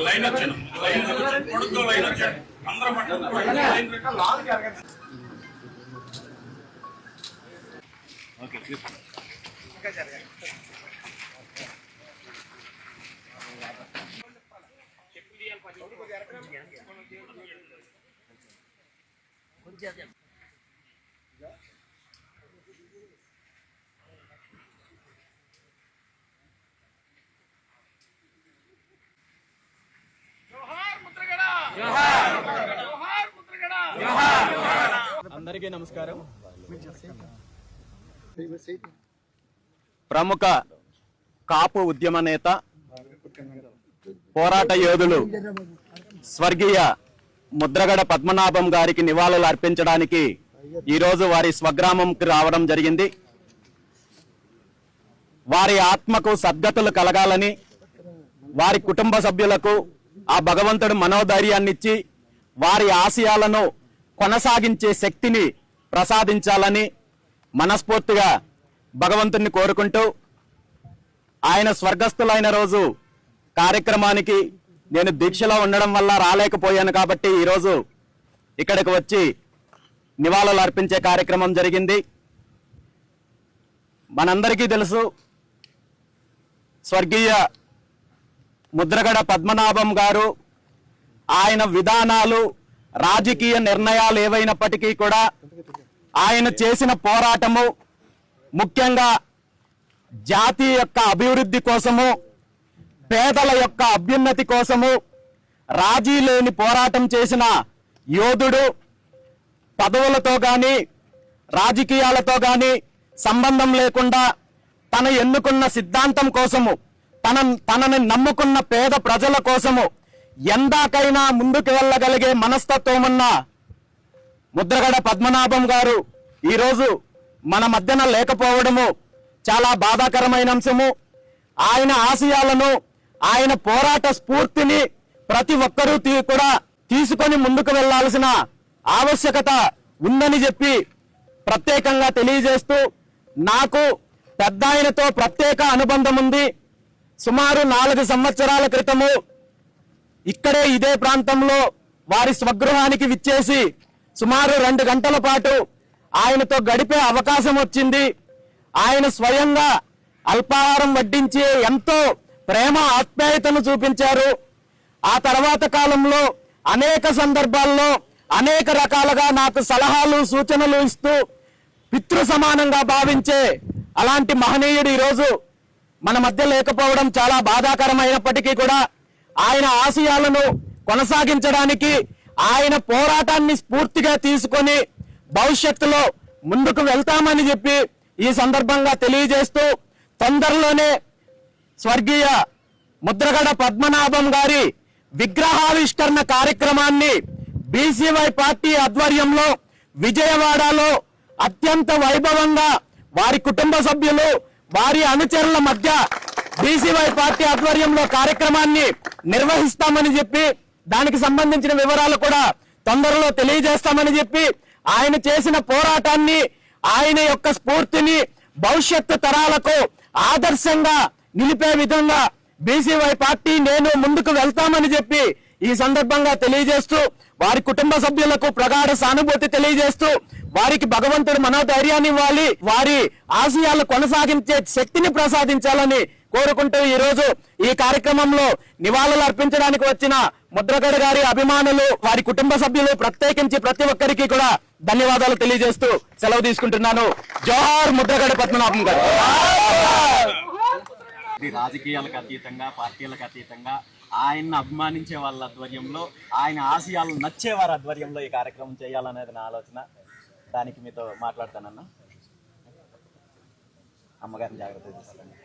Line వచ్చాను line వచ్చాను అందరికీ నమస్కారం. ప్రముఖ కాపు ఉద్యమ నేత, పోరాట యోధులు స్వర్గీయ ముద్రగడ పద్మనాభం గారికి నివాళులు అర్పించడానికి ఈరోజు వారి స్వగ్రామంకి రావడం జరిగింది. వారి ఆత్మకు సద్గతులు కలగాలని, వారి కుటుంబ సభ్యులకు ఆ భగవంతుడు మనోధైర్యాన్నిచ్చి వారి ఆశయాలను కొనసాగించే శక్తిని ప్రసాదించాలని మనస్ఫూర్తిగా భగవంతుని కోరుకుంటూ, ఆయన స్వర్గస్థులైన రోజు కార్యక్రమానికి నేను దీక్షలో ఉండడం వల్ల రాలేకపోయాను కాబట్టి ఈరోజు ఇక్కడికి వచ్చి నివాళులు అర్పించే కార్యక్రమం జరిగింది. మనందరికీ తెలుసు, స్వర్గీయ ముద్రగడ పద్మనాభం గారు ఆయన విధానాలు, రాజకీయ నిర్ణయాలు ఏవైనప్పటికీ కూడా ఆయన చేసిన పోరాటము ముఖ్యంగా జాతి యొక్క అభివృద్ధి కోసము, పేదల యొక్క అభ్యున్నతి కోసము రాజీ లేని పోరాటం చేసిన యోధుడు. పదవులతో కానీ రాజకీయాలతో కానీ సంబంధం లేకుండా తన ఎన్నుకున్న సిద్ధాంతం కోసము, తనని నమ్ముకున్న పేద ప్రజల కోసము ఎందాకైనా ముందుకు వెళ్ళగలిగే మనస్తత్వం ఉన్న ముద్రగడ పద్మనాభం గారు ఈరోజు మన మధ్యన లేకపోవడము చాలా బాధాకరమైన అంశము. ఆయన ఆశయాలను, ఆయన పోరాట స్ఫూర్తిని ప్రతి ఒక్కరూ కూడా తీసుకొని ముందుకు వెళ్లాల్సిన ఆవశ్యకత ఉందని చెప్పి ప్రత్యేకంగా తెలియజేస్తూ, నాకు పెద్ద ఆయనతో ప్రత్యేక అనుబంధం ఉంది. సుమారు 4 సంవత్సరాల క్రితము ఇక్కడే ఇదే ప్రాంతంలో వారి స్వగృహానికి విచ్చేసి సుమారు 2 గంటల పాటు ఆయనతో గడిపే అవకాశం వచ్చింది. ఆయన స్వయంగా అల్పాహారం వడ్డించి ఎంతో ప్రేమ ఆప్యాయతను చూపించారు. ఆ తర్వాత కాలంలో అనేక సందర్భాల్లో అనేక రకాలుగా నాకు సలహాలు, సూచనలు ఇస్తూ పితృ సమానంగా భావించే అలాంటి మహనీయుడు ఈరోజు మన మధ్య లేకపోవడం చాలా బాధాకరమైనప్పటికీ కూడా ఆయన ఆశయాలను కొనసాగించడానికి, ఆయన పోరాటాన్ని స్ఫూర్తిగా తీసుకొని భవిష్యత్తులో ముందుకు వెళ్తామని చెప్పి ఈ సందర్భంగా తెలియజేస్తూ, తొందరలోనే స్వర్గీయ ముద్రగడ పద్మనాభం గారి విగ్రహావిష్కరణ కార్యక్రమాన్ని బీసీవై పార్టీ ఆధ్వర్యంలో విజయవాడలో అత్యంత వైభవంగా వారి కుటుంబ సభ్యులు, వారి అనుచరుల మధ్య బీసీవై పార్టీ ఆధ్వర్యంలో కార్యక్రమాన్ని నిర్వహిస్తామని చెప్పి, దానికి సంబంధించిన వివరాలు కూడా తొందరలో తెలియజేస్తామని చెప్పి, ఆయన చేసిన పోరాటాన్ని, ఆయన యొక్క స్ఫూర్తిని భవిష్యత్తు తరాలకు ఆదర్శంగా నిలిపే విధంగా బీసీవై పార్టీ, నేను ముందుకు వెళ్తామని చెప్పి ఈ సందర్భంగా తెలియజేస్తూ, వారి కుటుంబ సభ్యులకు ప్రగాఢ సానుభూతి తెలియజేస్తూ, వారికి భగవంతుడు మనోధైర్యాన్ని ఇవ్వాలి, వారి ఆశయాలు కొనసాగించే శక్తిని ప్రసాదించాలని కోరుకుంటూ ఈ రోజు ఈ కార్యక్రమంలో నివాళులు అర్పించడానికి వచ్చిన ముద్రగడ గారి అభిమానులు, వారి కుటుంబ సభ్యులు, ప్రత్యేకించి ప్రతి ఒక్కరికి కూడా ధన్యవాదాలు తెలియజేస్తూ సెలవు తీసుకుంటున్నాను. జోహార్ ముద్రగడ పద్మనాభం గారు. రాజకీయాలకు అతీతంగా, పార్టీలకు అతీతంగా ఆయన్ని అభిమానించే వాళ్ళ ఆధ్వర్యంలో, ఆయన ఆశయాలు నచ్చే వారి ఆధ్వర్యంలో ఈ కార్యక్రమం చేయాలనేది నా ఆలోచన. దానికి మీతో మాట్లాడతానన్నా. అమ్మగారిని జాగ్రత్తగా తీసుకోండి.